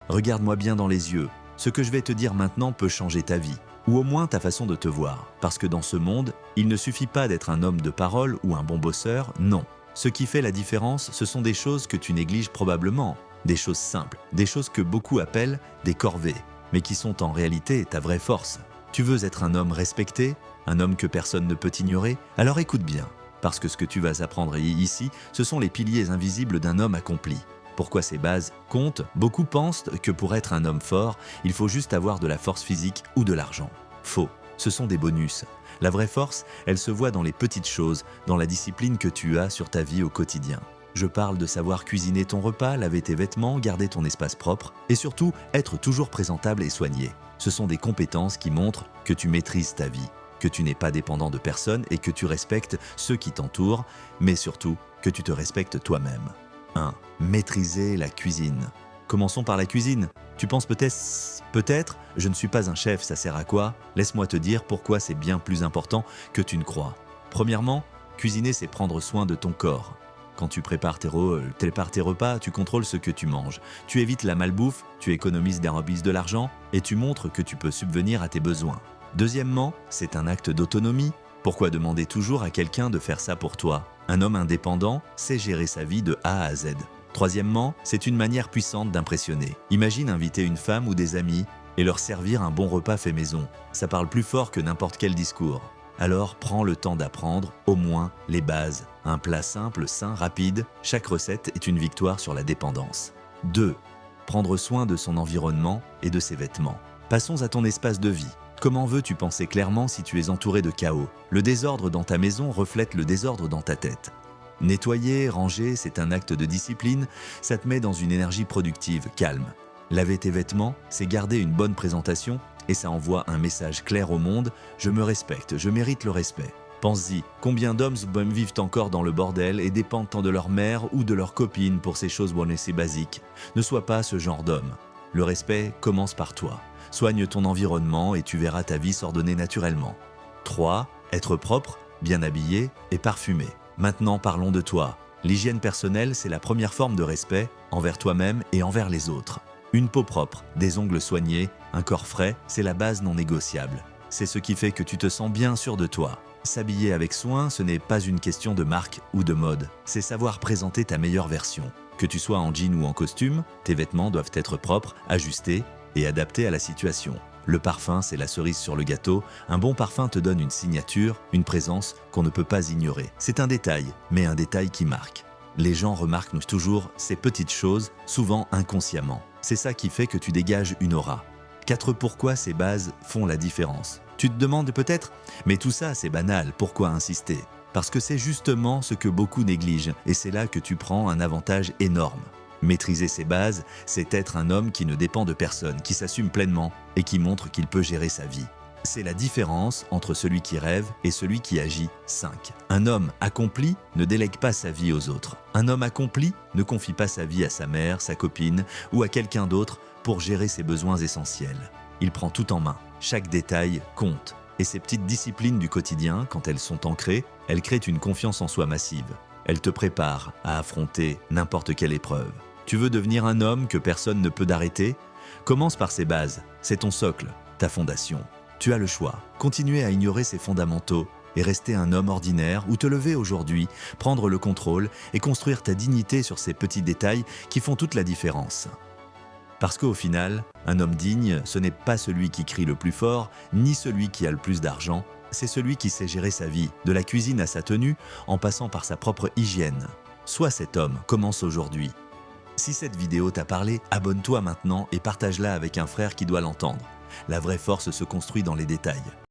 Regarde-moi bien dans les yeux. Ce que je vais te dire maintenant peut changer ta vie, ou au moins ta façon de te voir. Parce que dans ce monde, il ne suffit pas d'être un homme de parole ou un bon bosseur, non. Ce qui fait la différence, ce sont des choses que tu négliges probablement. Des choses simples, des choses que beaucoup appellent des corvées, mais qui sont en réalité ta vraie force. Tu veux être un homme respecté, un homme que personne ne peut ignorer? Alors écoute bien, parce que ce que tu vas apprendre ici, ce sont les piliers invisibles d'un homme accompli. Pourquoi ces bases comptent? Beaucoup pensent que pour être un homme fort, il faut juste avoir de la force physique ou de l'argent. Faux, ce sont des bonus. La vraie force, elle se voit dans les petites choses, dans la discipline que tu as sur ta vie au quotidien. Je parle de savoir cuisiner ton repas, laver tes vêtements, garder ton espace propre et surtout être toujours présentable et soigné. Ce sont des compétences qui montrent que tu maîtrises ta vie, que tu n'es pas dépendant de personne et que tu respectes ceux qui t'entourent, mais surtout que tu te respectes toi-même. 1. Maîtriser la cuisine. Commençons par la cuisine. Tu penses peut-être, je ne suis pas un chef, ça sert à quoi? Laisse-moi te dire pourquoi c'est bien plus important que tu ne crois. Premièrement, cuisiner, c'est prendre soin de ton corps. Quand tu prépares tes repas, tu contrôles ce que tu manges. Tu évites la malbouffe, tu économises de l'argent et tu montres que tu peux subvenir à tes besoins. Deuxièmement, c'est un acte d'autonomie. Pourquoi demander toujours à quelqu'un de faire ça pour toi? Un homme indépendant sait gérer sa vie de A à Z. Troisièmement, c'est une manière puissante d'impressionner. Imagine inviter une femme ou des amis et leur servir un bon repas fait maison. Ça parle plus fort que n'importe quel discours. Alors prends le temps d'apprendre, au moins, les bases. Un plat simple, sain, rapide, chaque recette est une victoire sur la dépendance. 2. Prendre soin de son environnement et de ses vêtements. Passons à ton espace de vie. Comment veux-tu penser clairement si tu es entouré de chaos? Le désordre dans ta maison reflète le désordre dans ta tête. Nettoyer, ranger, c'est un acte de discipline, ça te met dans une énergie productive, calme. Laver tes vêtements, c'est garder une bonne présentation et ça envoie un message clair au monde, je me respecte, je mérite le respect. Pense-y, combien d'hommes vivent encore dans le bordel et dépendent tant de leur mère ou de leur copine pour ces choses bonnes et ces basiques? Ne sois pas ce genre d'homme. Le respect commence par toi. Soigne ton environnement et tu verras ta vie s'ordonner naturellement. 3. Être propre, bien habillé et parfumé. Maintenant parlons de toi. L'hygiène personnelle, c'est la première forme de respect envers toi-même et envers les autres. Une peau propre, des ongles soignés, un corps frais, c'est la base non négociable. C'est ce qui fait que tu te sens bien sûr de toi. S'habiller avec soin, ce n'est pas une question de marque ou de mode, c'est savoir présenter ta meilleure version. Que tu sois en jean ou en costume, tes vêtements doivent être propres, ajustés et adaptés à la situation. Le parfum, c'est la cerise sur le gâteau. Un bon parfum te donne une signature, une présence qu'on ne peut pas ignorer. C'est un détail, mais un détail qui marque. Les gens remarquent toujours ces petites choses, souvent inconsciemment. C'est ça qui fait que tu dégages une aura. 4. Pourquoi ces bases font la différence? Tu te demandes peut-être, mais tout ça c'est banal, pourquoi insister? Parce que c'est justement ce que beaucoup négligent et c'est là que tu prends un avantage énorme. Maîtriser ses bases, c'est être un homme qui ne dépend de personne, qui s'assume pleinement et qui montre qu'il peut gérer sa vie. C'est la différence entre celui qui rêve et celui qui agit. 5. Un homme accompli ne délègue pas sa vie aux autres. Un homme accompli ne confie pas sa vie à sa mère, sa copine ou à quelqu'un d'autre pour gérer ses besoins essentiels. Il prend tout en main. Chaque détail compte. Et ces petites disciplines du quotidien, quand elles sont ancrées, elles créent une confiance en soi massive. Elles te préparent à affronter n'importe quelle épreuve. Tu veux devenir un homme que personne ne peut arrêter? Commence par ces bases. C'est ton socle, ta fondation. Tu as le choix. Continuer à ignorer ces fondamentaux et rester un homme ordinaire ou te lever aujourd'hui, prendre le contrôle et construire ta dignité sur ces petits détails qui font toute la différence. Parce qu'au final, un homme digne, ce n'est pas celui qui crie le plus fort, ni celui qui a le plus d'argent, c'est celui qui sait gérer sa vie, de la cuisine à sa tenue, en passant par sa propre hygiène. Sois cet homme, commence aujourd'hui. Si cette vidéo t'a parlé, abonne-toi maintenant et partage-la avec un frère qui doit l'entendre. La vraie force se construit dans les détails.